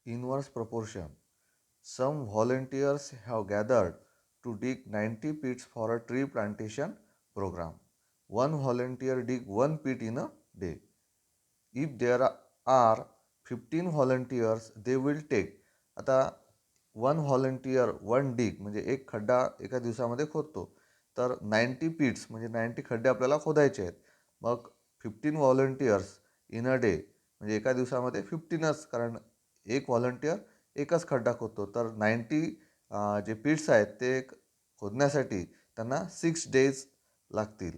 Inverse proportion. Some volunteers have gathered to dig 90 pits for a tree plantation program. One volunteer dig one pit in a day. If there are 15 volunteers, they will take. आता one volunteer one डिग म्हणजे एक खड्डा एका दिवसामध्ये खोदतो. तर 90 पिट्स म्हणजे 90 खड्डे आपल्याला खोदायचे आहेत. मग 15 व्हॉलंटियर्स इन अ डे म्हणजे एका दिवसामध्ये 15च, कारण एक व्हॉलंटियर एकच खड्डा खोदतो. तर 90 जे पिट्स आहेत ते खोदण्यासाठी त्यांना 6 डेज लागतील.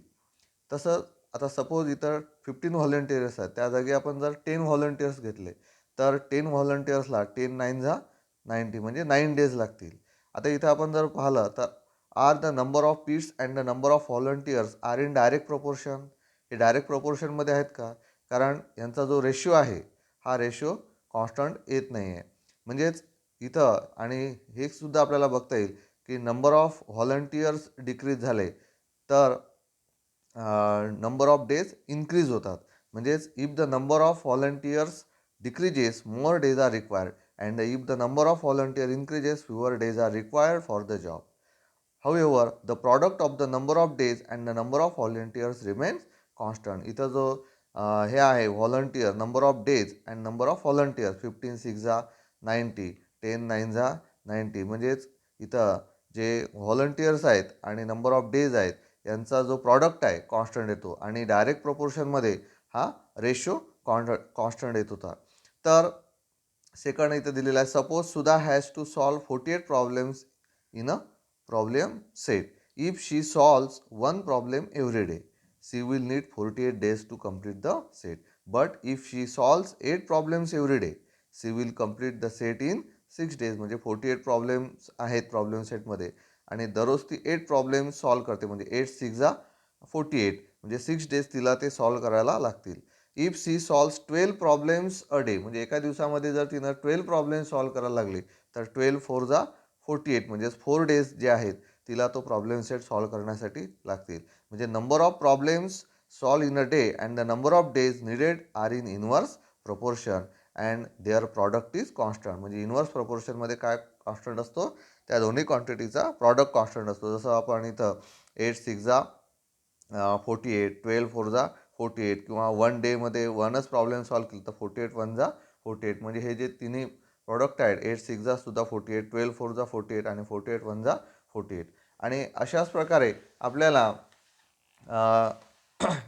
तसं आता सपोज इथं 15 व्हॉलंटियर्स आहेत, त्या जागी आपण जर 10 व्हॉलंटियर्स घेतले तर 10 व्हॉलंटियर्सला 10 9 जा 90 म्हणजे 9 डेज लागतील. आता इथं आपण जर पाहिलं तर are the number of pits and the number of volunteers are in direct proportion. हे डायरेक्ट प्रोपोर्शनमध्ये आहेत का? कारण यांचा जो रेशिओ आहे हा रेशिओ कॉन्स्टंट येत नाही आहे. म्हणजेच इथं आणि हे सुद्धा आपल्याला बघता येईल की नंबर ऑफ व्हॉलंटियर्स डिक्रीज झाले तर नंबर ऑफ डेज इन्क्रीज होतात. म्हणजेच if the number of volunteers decreases more days are required and if the number of volunteer increases fewer days are required for the job. However, the product of the number of days and the number of volunteers remains constant. इथं जो हे आहे volunteer number of days and number of volunteer 15 6 जा 90 10 9 जा 90 म्हणजेच इथं जे volunteers आहेत आणि नंबर ऑफ डेज आहेत यांचा जो प्रॉडक्ट आहे कॉन्स्टंट येतो आणि डायरेक्ट प्रोपोर्शनमध्ये हा रेशो कॉन्स्टंट येत होता. तर सेकंड इथं दिलेला आहे, suppose Sudha has to solve 48 problems in a problem set. If she solves one problem every day, she will need 48 days to complete the set. But if she solves 8 problems every day, she will complete the set in 6 days. म्हणजे 48 problems आहेत problem सेटमध्ये आणि दररोज ती 8 problems solve करते. म्हणजे 8 6 जा 48 म्हणजे 6 डेज तिला ते सॉल्व करायला लागतील. If she solves 12 problems a day म्हणजे एका दिवसामध्ये जर तिनं 12 प्रॉब्लेम्स सॉल्व करायला लागले तर 12 4 जा 48 म्हणजेच 4 डेज जे आहेत तिला तो प्रॉब्लेम सेट सॉल्व करण्यासाठी लागतील. म्हणजे number of problems solve in a day and the number of days needed are in inverse proportion and their product is constant. म्हणजे इनवर्स प्रोपोर्शनमध्ये काय कॉन्स्टंट असतो? त्या दोन्ही क्वांटिटीचा प्रॉडक्ट कॉन्स्टंट असतो. जसं आपण इथं 8 6 जा 48 12 4 जा 48 किंवा वन डेमध्ये वनच प्रॉब्लेम सॉल्व केली तर 48 1 जा 48 म्हणजे हे जे तिन्ही प्रोडक्ट आहेत 8 6 जा सुद्धा 48 12 4 जा 48 आणि 48 1 जा 48. आणि अशाच प्रकारे आपल्याला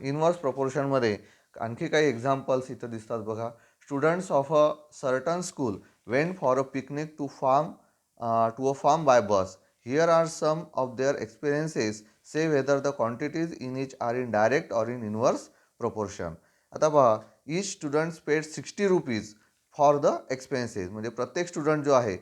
इनवर्स प्रोपोर्शनमध्ये आणखी काही एक्झाम्पल्स इथं दिसतात बघा. Students of a certain school went for a picnic to a farm by bus. Here are some of their experiences. Say whether the quantities in each are in direct or in inverse proportion. आता पहा, each student paid 60 rupees for the expenses. म्हणजे प्रत्येक student जो आहे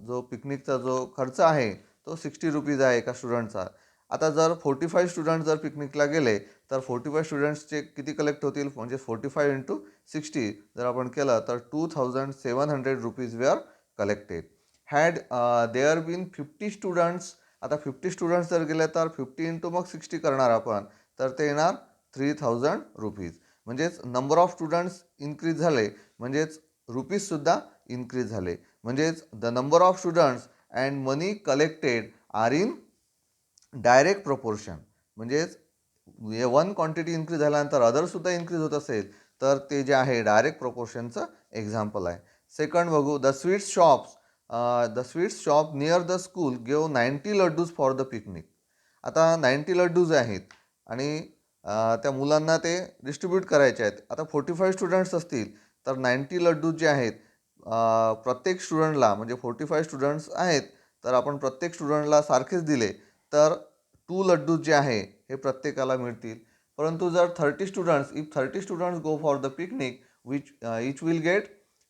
जो पिकनिकचा जो खर्च आहे तो 60 रुपीज आहे एका स्टुडंटचा. आता जर 45 स्टुडंट जर पिकनिकला गेले तर 45 स्टुडंट्सचे किती कलेक्ट होतील? म्हणजे 45 इंटू 60 जर आपण केलं तर 2700 rupees were collected. Had there been 50 students. आता 50 स्टुडंट्स जर गेले तर 50 इंटू मग 60 करणार आपण तर ते येणार 3000 रुपीज. म्हणजेच नंबर ऑफ स्टुडंट्स इन्क्रीज झाले म्हणजेच रुपीजसुद्धा इन्क्रीज झाले. म्हणजेच the number of students and money collected R in direct proportion. म्हणजेच वन क्वांटिटी इन्क्रीज झाल्यानंतर अदरसुद्धा इन्क्रीज होत असेल तर ते जे आहे डायरेक्ट प्रोपोर्शनचं एक्झाम्पल आहे. सेकंड बघू, the sweets shops. The sweets shop near the school gave 90 laddoos for the picnic. आता 90 लड्डूज आहेत आणि त्या मुलांना ते डिस्ट्रीब्यूट करायचे आहेत. आता 45 स्टुडंट्स असतील तर 90 लड्डूज जे आहेत प्रत्येक स्टुडंटला म्हणजे 45 स्टुडंट्स आहेत तर आपण प्रत्येक स्टुडंटला सारखेच दिले तर 2 लड्डूज जे आहे हे प्रत्येकाला मिळतील. परंतु जर 30 students if 30 students go for the picnic which each will get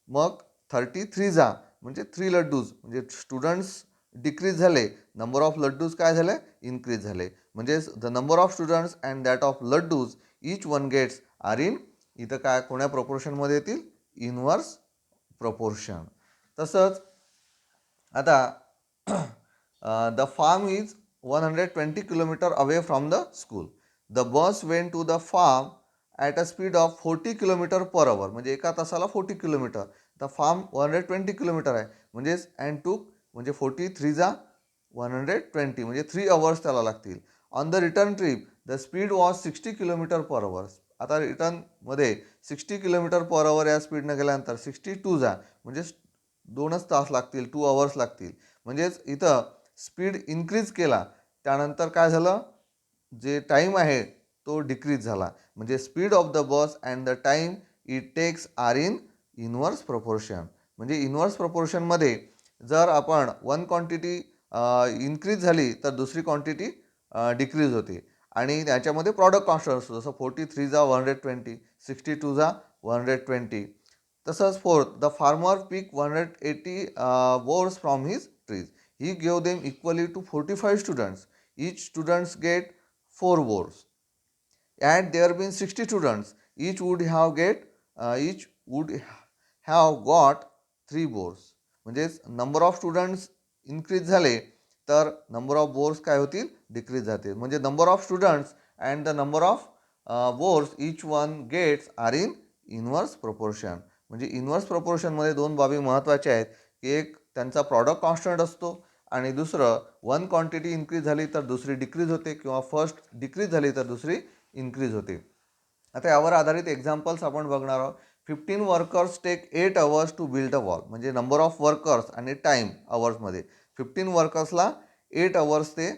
मग 33 जा म्हणजे 3 लड्डूज. म्हणजे स्टुडंट्स डिक्रीज झाले, नंबर ऑफ लड्डूज काय झाले? इन्क्रीज झाले. म्हणजेच the number of students and that of laddoos each one gets are in इथं काय कोण्या प्रोपोर्शनमध्ये येतील? Inverse proportion. तसंच आता the farm is 120 kilometre away from the school. The bus went to the form at a speed of 40 kilometre per hour. म्हणजे एका तासाला 40 किलोमीटर. आता फार्म 120 किलोमीटर आहे, म्हणजेच अँड टूक म्हणजे 43 जा 120 म्हणजे 3 अवर्स त्याला लागतील. On the return trip the speed was 60 kilometre per our. आता रिटर्नमध्ये 60 किलोमीटर पर अवर या स्पीडनं गेल्यानंतर 62 जा म्हणजे 2च तास लागतील, 2 अवर्स लागतील. म्हणजेच इथं स्पीड इन्क्रीज केला त्यानंतर काय झालं, जे टाईम आहे तो डिक्रीज झाला. म्हणजे speed of the bus and the time it takes are in inverse proportion. म्हणजे इनवर्स प्रपोर्शनमध्ये जर आपण वन क्वांटिटी इन्क्रीज झाली तर दुसरी क्वांटिटी डिक्रीज होते. आणि त्याच्यामध्ये प्रॉडक्ट कॉन्स्टंट असतो, जसं 43 जा 120, 62 जा 120. तसंच fourth, the farmer pick 180 bers from his trees. He give them equally to 45 students. Each students get 4 boards. Had there been 60 students, each would have got 3 boards. म्हणजेच number of students increase झाले तर number of boards काय होतील, decrease जातील. म्हणजे number of students and the number of boards each one gets are in inverse proportion. म्हणजे inverse प्रपोर्शनमध्ये दोन बाबी महत्त्वाच्या आहेत, की एक त्यांचा प्रॉडक्ट कॉन्स्टंट असतो आणि दुसरं वन क्वांटिटी इन्क्रीज झाली तर दुसरी डिक्रीज होते किंवा फर्स्ट डिक्रीज झाली तर दुसरी इन्क्रीज होते. आता यावर आधारित एक्झाम्पल्स आपण बघणार आहोत. 15 workers take 8 hours to build a wall. म्हणजे नंबर ऑफ वर्कर्स आणि टाईम अवर्समध्ये 15 वर्कर्सला 8 अवर्स ते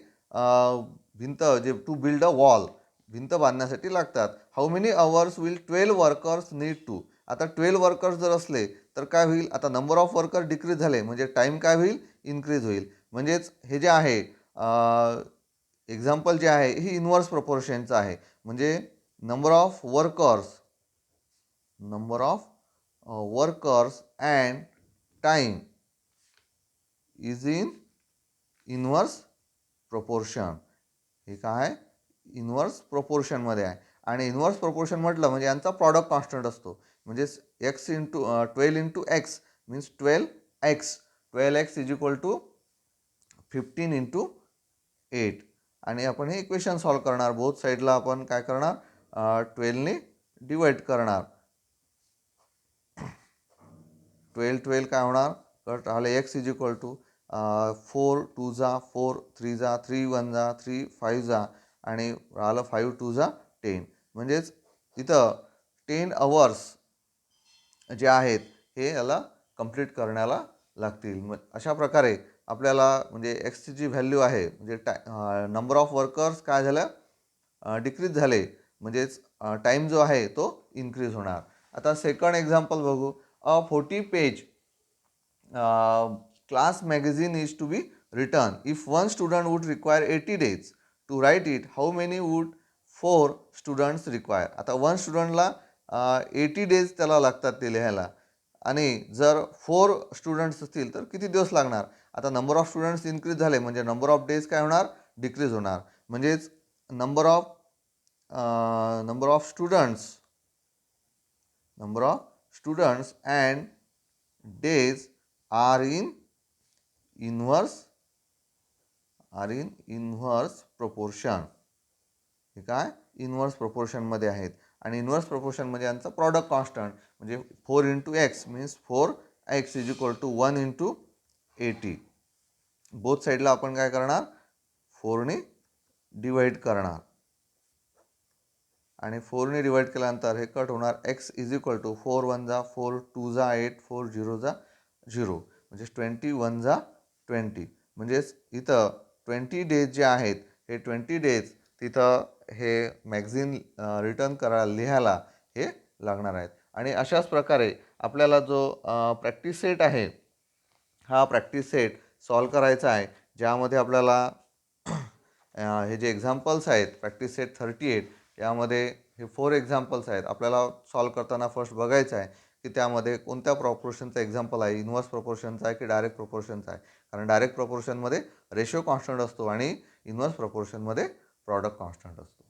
भिंत जे टू बिल्ड अ वॉल भिंत बांधण्यासाठी लागतात. How many hours will 12 workers need to. आता 12 वर्कर्स जर असले तर काय होईल, आता नंबर ऑफ वर्कर डिक्रीज झाले म्हणजे टाईम काय होईल, इन्क्रीज होईल. म्हणजेच हे जे आहे एक्झाम्पल जे आहे ही इनवर्स प्रपोर्शनचं आहे. म्हणजे number of workers and time is in inverse proportion. हे काय आहे, इनवर्स प्रपोर्शनमध्ये आहे. आणि इनवर्स प्रपोर्शन म्हटलं म्हणजे यांचा प्रॉडक्ट कॉन्स्टंट असतो. म्हणजेच X into 12 into X means 12x. 12x is equal to 15 into 8. आणि आपण हे इक्वेशन सॉल्व करणार. बोथ साईडला आपण काय करणार, 12ने डिवाईड करणार. 12 काय होणार, कट आले एक्स इज इक्वल टू 4 2 जा 4, 3 जा 3, 1 जा 3, 5 जा आणि राहिलं 5 2 जा 10. म्हणजेच इथं 10 अवर्स जे आहेत हे याला कंप्लीट करण्याला लागतील. अशा प्रकारे आपल्याला म्हणजे एक्सची जी व्हॅल्यू आहे म्हणजे नंबर ऑफ वर्कर्स काय झालं, डिक्रीज झाले म्हणजेच टाईम जो आहे तो इन्क्रीज होणार. आता सेकंड एक्झाम्पल बघू. 40 page class magazine is to be written. If one student would require 80 days to write it, how many would 4 students require. आता वन स्टुडंटला 80 days त्याला लागतात ते लिहायला आणि जर 4 स्टुडंट्स असतील तर किती दिवस लागणार. आता नंबर ऑफ स्टुडंट्स इन्क्रीज झाले म्हणजे नंबर ऑफ डेज काय होणार, डिक्रीज होणार. म्हणजेच number of students and days R in inverse proportion. हे काय इनवर्स प्रपोर्शनमध्ये आहेत. आणि इनवर्स प्रपोर्शनमध्ये यांचा प्रॉडक्ट कॉन्स्टंट म्हणजे 4 into X means 4x is equal to 1 into 80. Both साईडला आपण काय करणार, 4ने डिवाईड करणार. आणि 4ने डिवाईड केल्यानंतर हे कट होणार. एक्स इज इक्वल टू 4 1 जा 4, 2 जा 8, 4 0 जा 0 म्हणजेच 21 जा 20. म्हणजेच इथं 20 डेज जे आहेत हे 20 डेज तिथं हे मॅगझिन रिटर्न करायला लिहायला हे लागणार आहेत. आणि अशाच प्रकारे आपल्याला जो प्रॅक्टिस सेट आहे हा प्रॅक्टिस सेट सॉल्व करायचा आहे, ज्यामध्ये आपल्याला हे जे एक्झाम्पल्स आहेत प्रॅक्टिस सेट 38 यामध्ये हे 4 एक्झाम्पल्स आहेत. आपल्याला सॉल्व करताना फर्स्ट बघायचं आहे की त्यामध्ये कोणत्या प्रपोर्शनचा एक्झाम्पल आहे, इनवर्स प्रपोर्शनचा आहे की डायरेक्ट प्रपोर्शनचा आहे. कारण डायरेक्ट प्रपोर्शनमध्ये रेशो कॉन्स्टंट असतो आणि इनवर्स प्रपोर्शनमध्ये प्रॉडक्ट कॉन्स्टंट असतो.